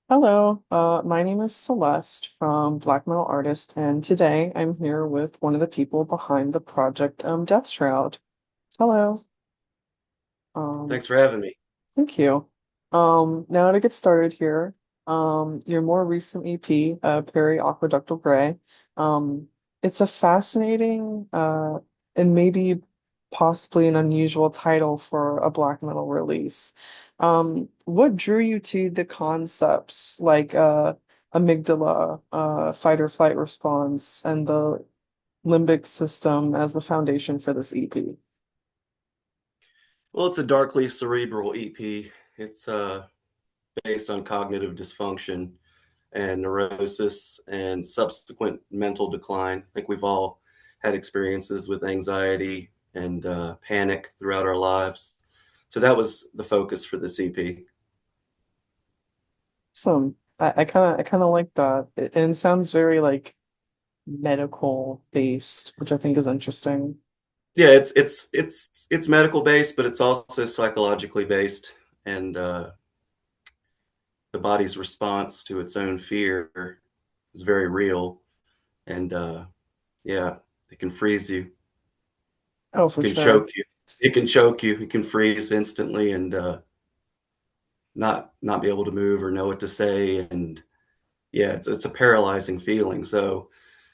Hello, my name is Celeste from Black Metal Artist, and today I'm here with one of the people behind the project Death Shroud. Hello. Um, Thanks for having me. Thank you. Now to get started here, your more recent EP, Perry Aqueductal Gray, um, it's a fascinating and maybe possibly an unusual title for a black metal release. What drew you to the concepts like amygdala, fight or flight response, and the limbic system as the foundation for this EP? Well, it's a darkly cerebral EP. It's based on cognitive dysfunction and neurosis and subsequent mental decline. I think we've all had experiences with anxiety and panic throughout our lives. So that was the focus for this EP. Some I kind of like that. And it sounds very like medical based, which I think is interesting. Yeah, it's medical based, but it's also psychologically based, and the body's response to its own fear is very real. And yeah, it can freeze you. Oh, It for can sure. choke you. It can choke you. It can freeze instantly and not be able to move or know what to say. And yeah, it's a paralyzing feeling. So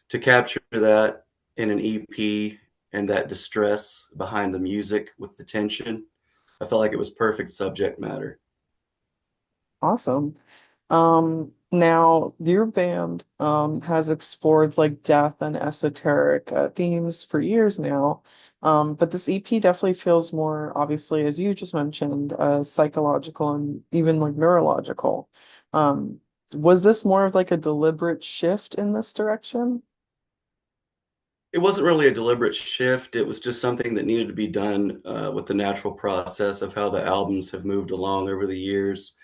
to capture that in an EP and that distress behind the music with the tension, I felt like it was perfect subject matter. Awesome. Now your band has explored like death and esoteric themes for years now. But this EP definitely feels more, obviously, as you just mentioned, psychological and even like neurological. Um, was this more of like a deliberate shift in this direction? It wasn't really a deliberate shift. It was just something that needed to be done with the natural process of how the albums have moved along over the years.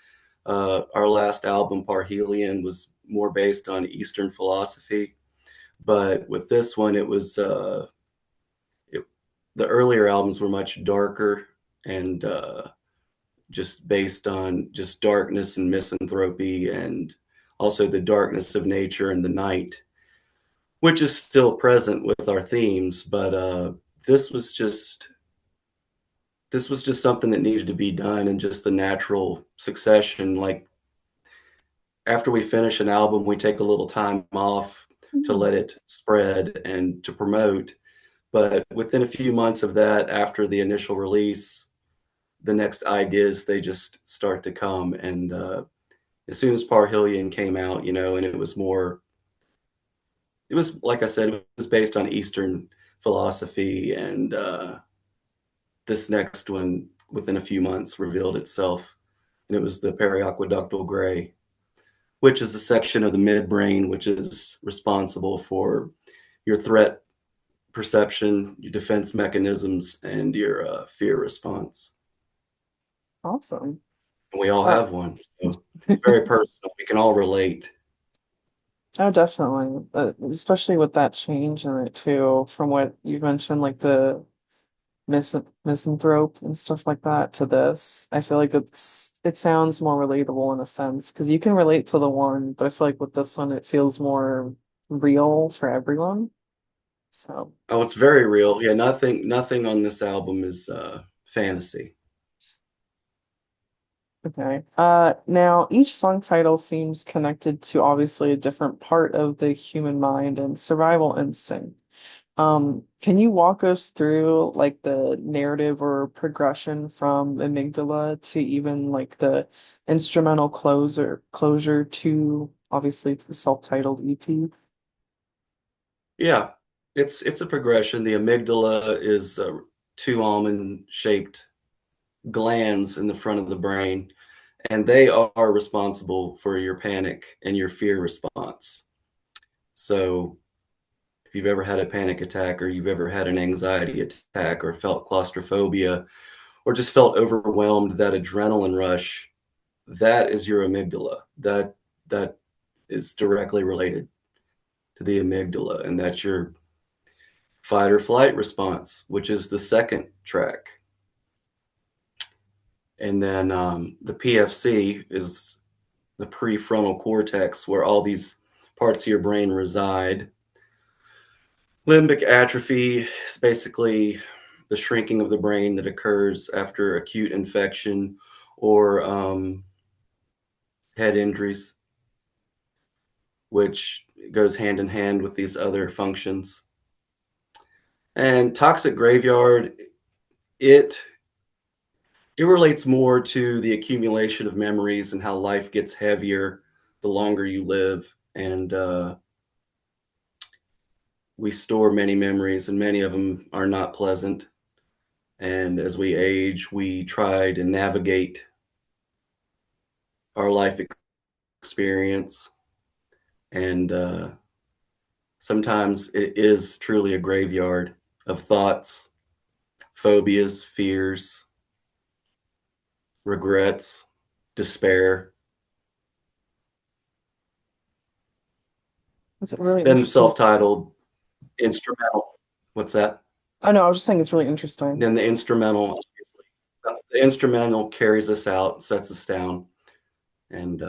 Our last album, Parhelion, was more based on Eastern philosophy, but with this one, it, the earlier albums were much darker and just based on just darkness and misanthropy and also the darkness of nature and the night, which is still present with our themes. But this was just this was just something that needed to be done in just the natural succession. Like after we finish an album, we take a little time off to Hmm. let it spread and to promote. But within a few months of that, after the initial release, the next ideas they just start to come. And as soon as Parhelion came out, and it was like I said, it was based on Eastern philosophy, and this next one, within a few months, revealed itself, and it was the periaqueductal gray, which is the section of the midbrain which is responsible for your threat perception, your defense mechanisms, and your fear response. Awesome. And we all Uh, have one. So it's very personal. We can all relate. oh, definitely. Especially with that change in it too, from what you mentioned, like the misanthrope and stuff like that to this. I feel like it sounds more relatable in a sense because you can relate to the one, but I feel like with this one it feels more real for everyone. So, Oh, it's very real. Yeah, nothing on this album is fantasy. okay. Now each song title seems connected to obviously a different part of the human mind and survival instinct. Can you walk us through like the narrative or progression from Amygdala to even like the instrumental closure to obviously the self-titled EP? Yeah, it's a progression. The amygdala is two almond-shaped glands in the front of the brain, and they are responsible for your panic and your fear response. So if you've ever had a panic attack or you've ever had an anxiety attack or felt claustrophobia or just felt overwhelmed, that adrenaline rush, that is your amygdala. That is directly related to the amygdala, and that's your fight or flight response, which is the second track. And then the PFC is the prefrontal cortex, where all these parts of your brain reside. Limbic atrophy is basically the shrinking of the brain that occurs after acute infection or head injuries, which goes hand in hand with these other functions. And toxic graveyard, it it relates more to the accumulation of memories and how life gets heavier the longer you live. And we store many memories, and many of them are not pleasant. And as we age, we try to navigate our life experience. And sometimes it is truly a graveyard of thoughts, phobias, fears, regrets, despair. It's really Then interesting. self-titled instrumental. What's that? I know, I was just saying it's really interesting. Then the instrumental carries us out, sets us down, and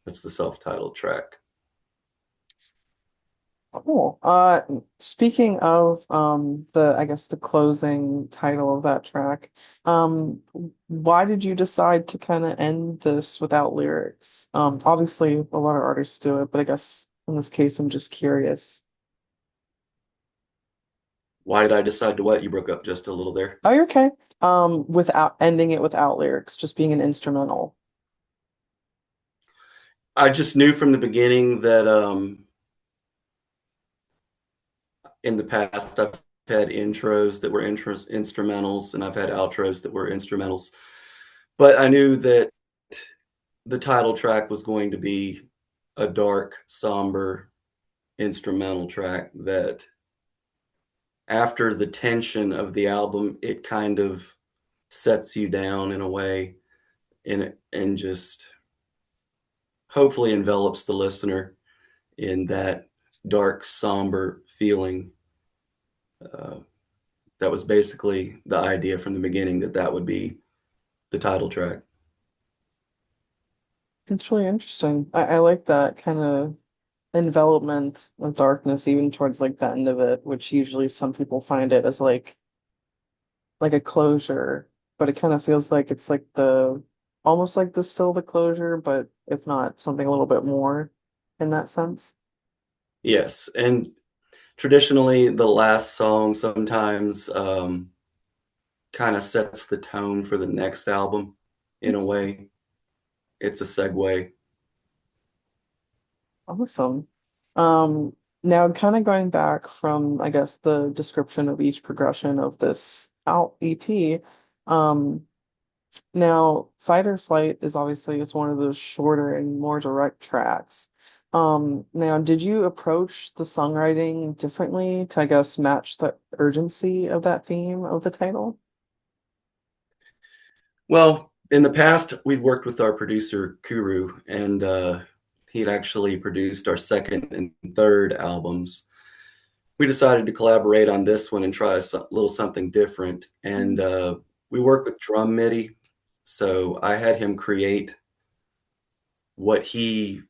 that's the self-titled track. Cool. Speaking of the I guess the closing title of that track, why did you decide to kind of end this without lyrics? Obviously a lot of artists do it, but I guess in this case I'm just curious. Why did I decide to what? You broke up just a little there. Oh, you're okay. Without ending it without lyrics, just being an instrumental. I just knew from the beginning that in the past I've had intros that were instrumentals, and I've had outros that were instrumentals. But I knew that the title track was going to be a dark, somber instrumental track that after the tension of the album, it kind of sets you down in a way and just hopefully envelops the listener in that dark, somber feeling. Uh, that was basically the idea from the beginning that that would be the title track. It's really interesting. I like that kind of envelopment of darkness even towards like the end of it, which usually some people find it as like a closure, but it kind of feels like it's like the almost like the still the closure, but if not something a little bit more in that sense. Yes, and traditionally the last song sometimes kind of sets the tone for the next album in a way. It's a segue. Awesome. Um, Now kind of going back from, I guess, the description of each progression of this out EP, um, now Fight or Flight is obviously it's one of those shorter and more direct tracks. Now did you approach the songwriting differently to, I guess, match the urgency of that theme of the title? Well, in the past, we'd worked with our producer Kuru, and he'd actually produced our second and third albums. We decided to collaborate on this one and try a little something different. And we work with drum MIDI, so I had him create what he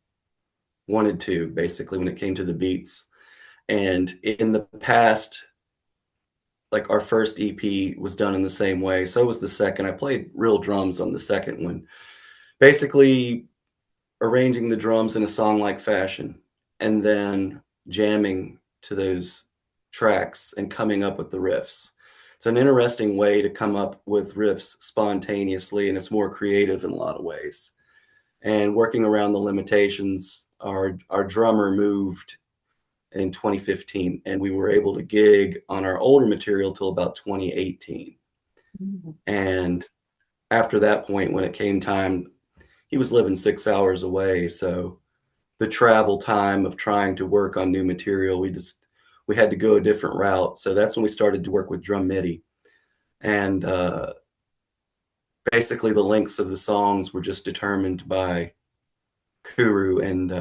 wanted to, basically, when it came to the beats. And in the past, like our first EP was done in the same way. So was the second. I played real drums on the second one. Basically, arranging the drums in a song-like fashion and then jamming to those tracks and coming up with the riffs. It's an interesting way to come up with riffs spontaneously, and it's more creative in a lot of ways. And working around the limitations, our drummer moved in 2015, and we were able to gig on our older material till about 2018. Mhm. And after that point, when it came time, he was living 6 hours away. So the travel time of trying to work on new material, we had to go a different route. So that's when we started to work with drum MIDI. And basically the lengths of the songs were just determined by Kuru and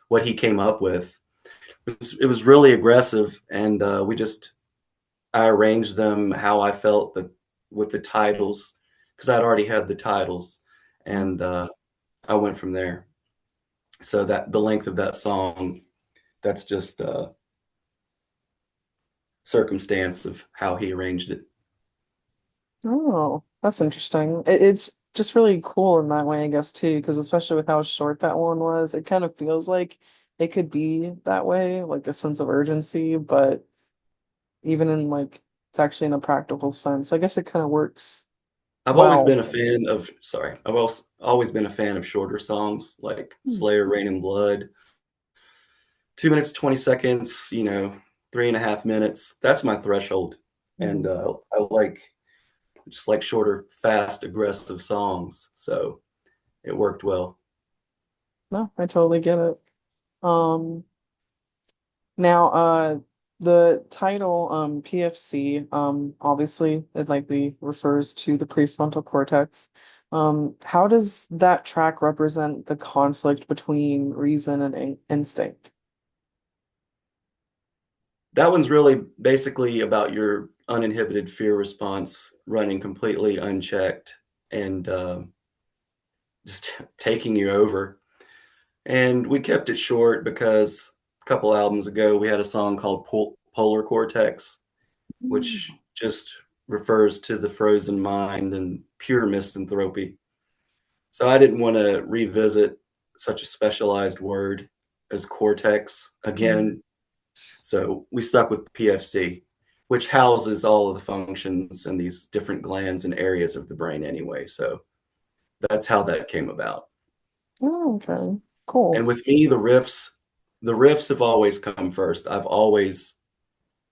what he came up with. It was really aggressive, and I arranged them how I felt that with the titles because I'd already had the titles, and I went from there. So that the length of that song, that's just circumstance of how he arranged it. Oh, that's interesting. It's just really cool in that way, I guess, too, because especially with how short that one was, it kind of feels like it could be that way, like a sense of urgency, but even in like it's actually in a practical sense. So I guess it kind of works I've always well. been a fan of, sorry, I've also always been a fan of shorter songs like Hmm. Slayer, Rain and Blood, 2 minutes, 20 seconds, 3.5 minutes. That's my threshold. And Mhm. I like just like shorter, fast, aggressive songs. So it worked well. No, I totally get it. Um, Now, the title, PFC, obviously it likely refers to the prefrontal cortex. How does that track represent the conflict between reason and instinct? That one's really basically about your uninhibited fear response running completely unchecked and just taking you over. And we kept it short because a couple albums ago we had a song called Polar Cortex, which Mm. just refers to the frozen mind and pure misanthropy. So I didn't want to revisit such a specialized word as cortex Mm. again. So we stuck with PFC, which houses all of the functions and these different glands and areas of the brain anyway. So that's how that came about. Oh, okay, cool. And with me, the riffs have always come first. I've always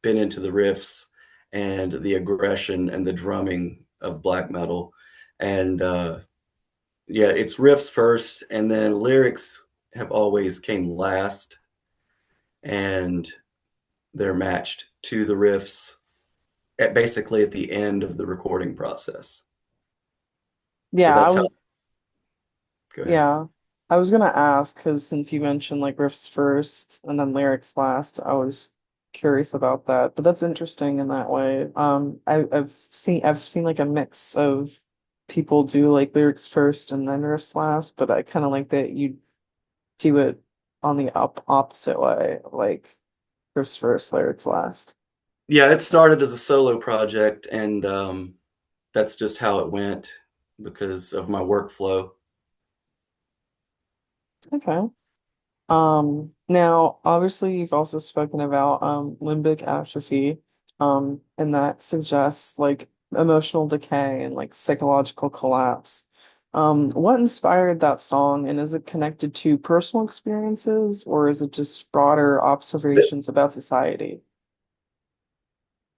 been into the riffs and the aggression and the drumming of black metal. And yeah, it's riffs first, and then lyrics have always came last, and they're matched to the riffs at basically at the end of the recording process. So Yeah, I that's how. was Go ahead. Yeah, I was gonna ask because since you mentioned like riffs first and then lyrics last, I was curious about that. But that's interesting in that way. I've seen like a mix of people do like lyrics first and then riffs last, but I kind of like that you do it on the opposite way, like riffs first, lyrics last. Yeah, it started as a solo project, and that's just how it went because of my workflow. Okay. Now obviously you've also spoken about limbic atrophy, and that suggests like emotional decay and like psychological collapse. What inspired that song, and is it connected to personal experiences or is it just broader The, observations about society?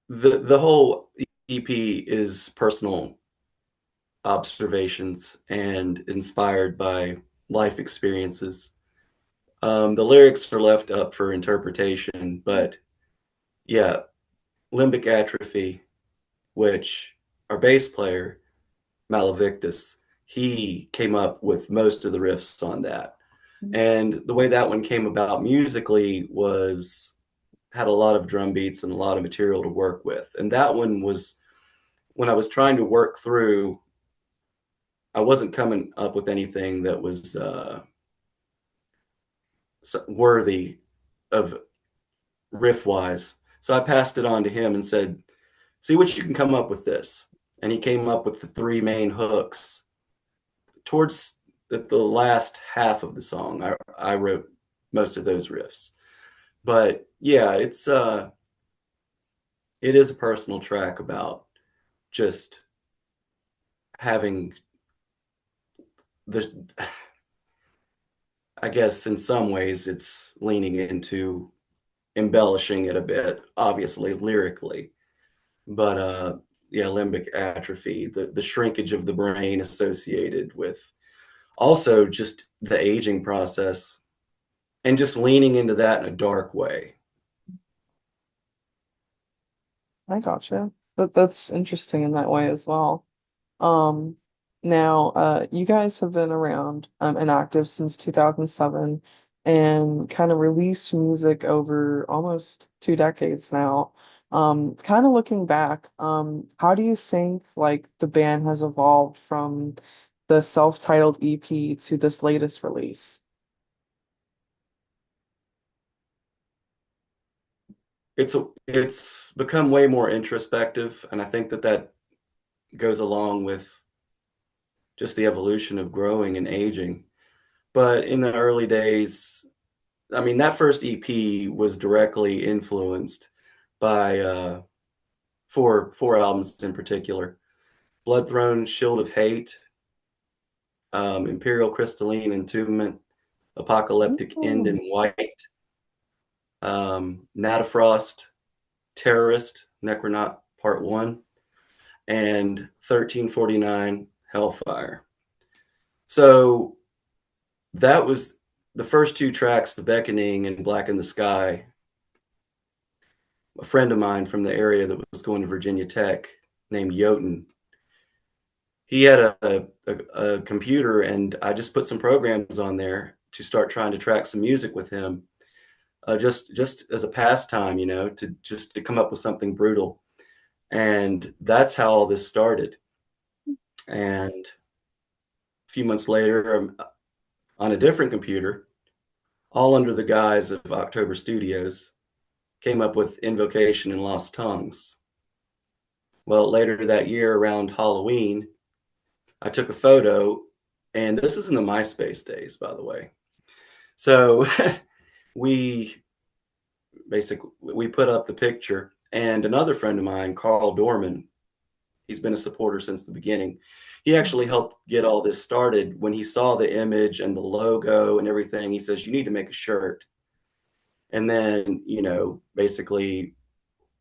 the whole EP is personal observations and inspired by life experiences. The lyrics are left up for interpretation, but yeah, limbic atrophy, which our bass player, Malavictus, he came up with most of the riffs on that. And the way that one came about musically was had a lot of drum beats and a lot of material to work with. And that one was when I was trying to work through, I wasn't coming up with anything that was worthy of riff wise. So I passed it on to him and said, see what you can come up with this. And he came up with the three main hooks towards the last half of the song. I wrote most of those riffs. But yeah, it is a personal track about just having the I guess in some ways it's leaning into embellishing it a bit, obviously lyrically. But yeah, limbic atrophy, the shrinkage of the brain associated with also just the aging process and just leaning into that in a dark way. I gotcha. That's interesting in that way as well. Um, Now, you guys have been around and active since 2007 and kind of released music over almost 2 decades now. Kind of looking back, how do you think like the band has evolved from the self-titled EP to this latest release? it's become way more introspective, and I think that that goes along with just the evolution of growing and aging. But in the early days, I mean, that first EP was directly influenced by four albums in particular: Blood Throne, Shield of Hate, Imperial Crystalline Entombment, Apocalyptic End in Mm. White, Natafrost, Terrorist, Necronaut Part 1, and 1349 Hellfire. So that was the first two tracks, The Beckoning and Black in the Sky. A friend of mine from the area that was going to Virginia Tech named Yoten, he had a computer, and I just put some programs on there to start trying to track some music with him, just as a pastime, to just to come up with something brutal. And that's how all this started. And a few months later, I'm on a different computer, all under the guise of October Studios, came up with Invocation and Lost Tongues. Well, later that year around Halloween, I took a photo, and this is in the MySpace days, by the way. So we we put up the picture, and another friend of mine, Carl Dorman, he's been a supporter since the beginning. He actually helped get all this started. When he saw the image and the logo and everything, he says, "You need to make a shirt." And then, basically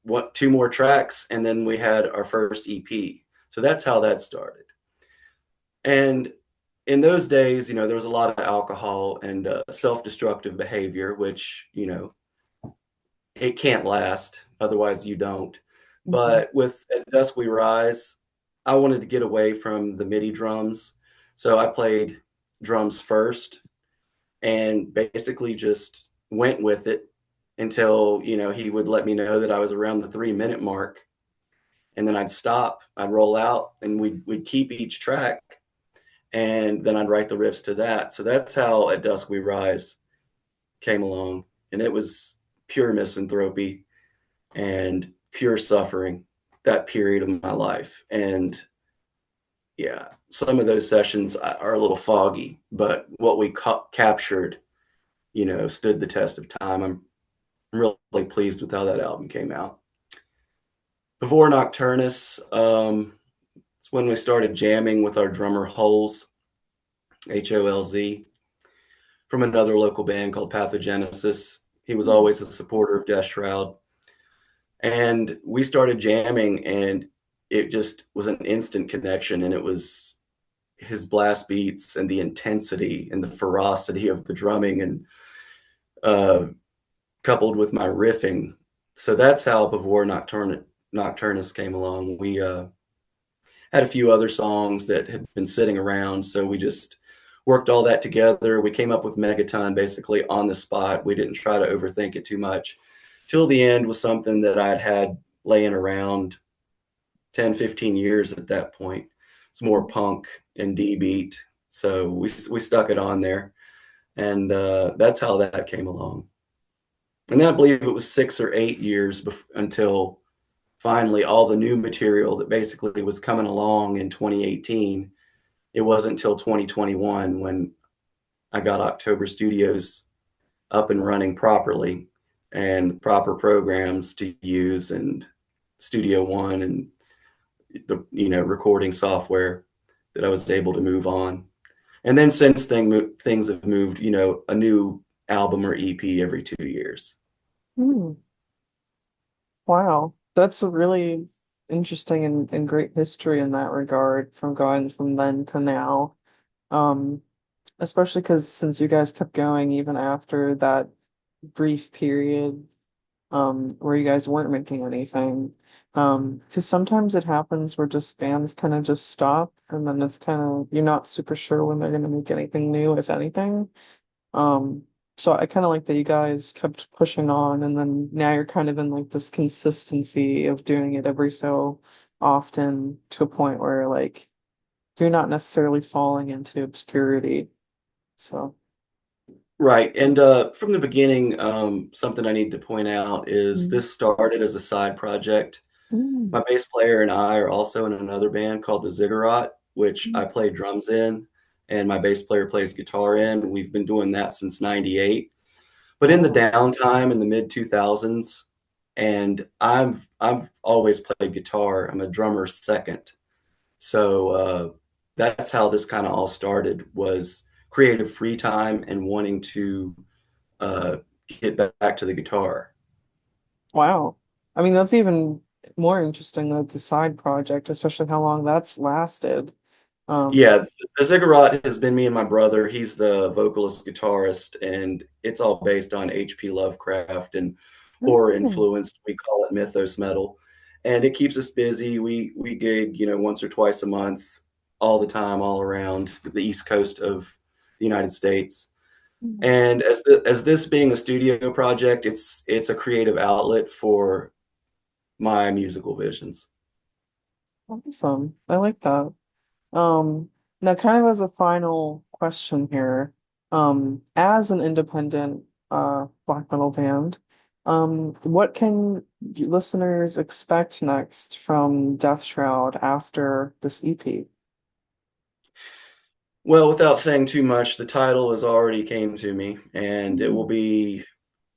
what, two more tracks, and then we had our first EP. So that's how that started. And in those days, there was a lot of alcohol and self-destructive behavior, which, it can't last. Otherwise, you don't. Mhm. But with At Dusk We Rise, I wanted to get away from the MIDI drums. So I played drums first and basically just went with it until, he would let me know that I was around the 3 minute mark. And then I'd stop, I'd roll out, and we'd keep each track. And then I'd write the riffs to that. So that's how At Dusk We Rise came along. And it was pure misanthropy and pure suffering, that period of my life. And yeah, some of those sessions are a little foggy, but what we captured, stood the test of time. I'm really pleased with how that album came out. Before Nocturnus, it's when we started jamming with our drummer Holes, Holz, from another local band called Pathogenesis. He was Mm. always a supporter of Death Shroud. And we started jamming, and it just was an instant connection. And it was his blast beats and the intensity and the ferocity of the drumming, and uh, coupled with my riffing. So that's how Before Nocturnus came along. We had a few other songs that had been sitting around, so we just worked all that together. We came up with Megaton basically on the spot. We didn't try to overthink it too much. Till the End was something that I'd had laying around 10, 15 years at that point. It's more punk and D beat. So we stuck it on there. And that's how that came along. And then I believe it was 6 or 8 years until finally all the new material that basically was coming along in 2018. It wasn't until 2021 when I got October Studios up and running properly, and the proper programs to use, and Studio One, and the recording software, that I was able to move on. And then since things have moved, a new album or EP every 2 years. Mm. Wow. That's a really interesting and great history in that regard from going from then to now. Um, Especially because since you guys kept going even after that brief period where you guys weren't making anything. Because sometimes it happens where just bands kind of just stop and then it's kind of you're not super sure when they're gonna make anything new, if anything. Um, so I kind of like that you guys kept pushing on and then now you're kind of in like this consistency of doing it every so often to a point where like you're not necessarily falling into obscurity. So Right. And from the beginning, something I need to point out is Mm, this started as a side project. mm, My bass player and I are also in another band called the Ziggurat, which I mm. play drums in, and my bass player plays guitar in. We've been doing that since '98. But in the Wow. downtime in the mid 2000s, and I've always played guitar. I'm a drummer second. So that's how this kind of all started was creative free time and wanting to uh, get back to the guitar. Wow. I mean, that's even more interesting that it's a side project, especially how long that's lasted. Um, Yeah, the Ziggurat has been me and my brother. He's the vocalist guitarist, and it's all based on H.P. Lovecraft and horror mm, influenced. We call it mythos metal, and it keeps us busy. We gig, once or twice a month, all the time, all around the East Coast of the United States. mm. And as this being a studio project, it's a creative outlet for my musical visions. Awesome. I like that. Um, Now kind of as a final question here, as an independent black metal band, what can listeners expect next from Death Shroud after this EP? Well, without saying too much, the title has already came to me, and Mm,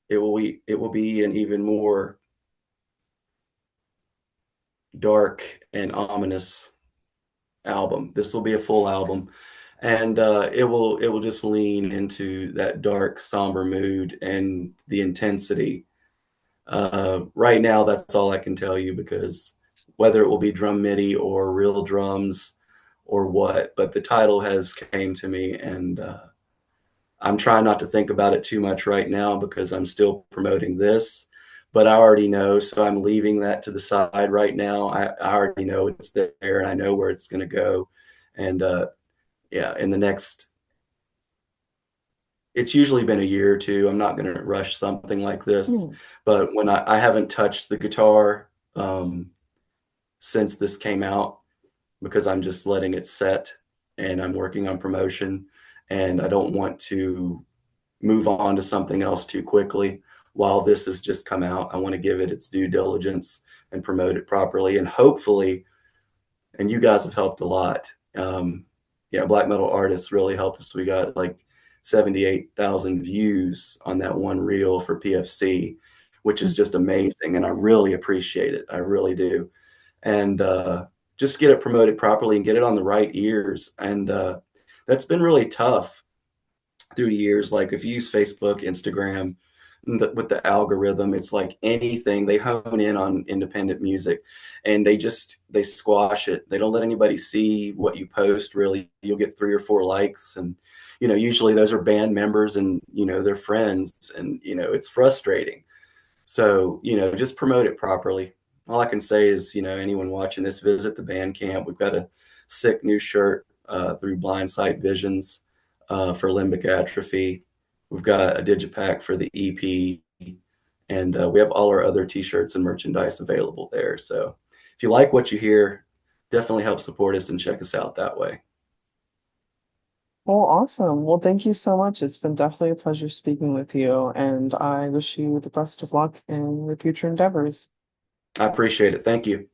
it will be an even more dark and ominous album. This will be a full album, and it will just lean into that dark, somber mood and the intensity. Right now, that's all I can tell you because whether it will be drum MIDI or real drums or what, but the title has came to me, and I'm trying not to think about it too much right now because I'm still promoting this, but I already know, so I'm leaving that to the side right now. I already know it's there and I know where it's going to go. And yeah, in the next, it's usually been a year or two. I'm not going to rush something like this, mm, but when I haven't touched the guitar since this came out because I'm just letting it set and I'm working on promotion and I don't want to move on to something else too quickly while this has just come out. I want to give it its due diligence and promote it properly. And hopefully, and you guys have helped a lot. Yeah, Black Metal Artists really helped us. We got like 78,000 views on that one reel for PFC, which is mm. just amazing. And I really appreciate it. I really do. And just get it promoted properly and get it on the right ears. And that's been really tough through the years. Like if you use Facebook, Instagram, with the algorithm, it's like anything they hone in on independent music, and they squash it. They don't let anybody see what you post. Really, you'll get 3 or 4 likes, and usually those are band members and their friends, and it's frustrating. So, just promote it properly. All I can say is, anyone watching this, visit the band camp. We've got a sick new shirt through Blind Sight Visions for limbic atrophy. We've got a digipack for the EP, and we have all our other t-shirts and merchandise available there. So if you like what you hear, definitely help support us and check us out that way. Well, awesome. Well, thank you so much. It's been definitely a pleasure speaking with you, and I wish you the best of luck in your future endeavors. I appreciate it. Thank you.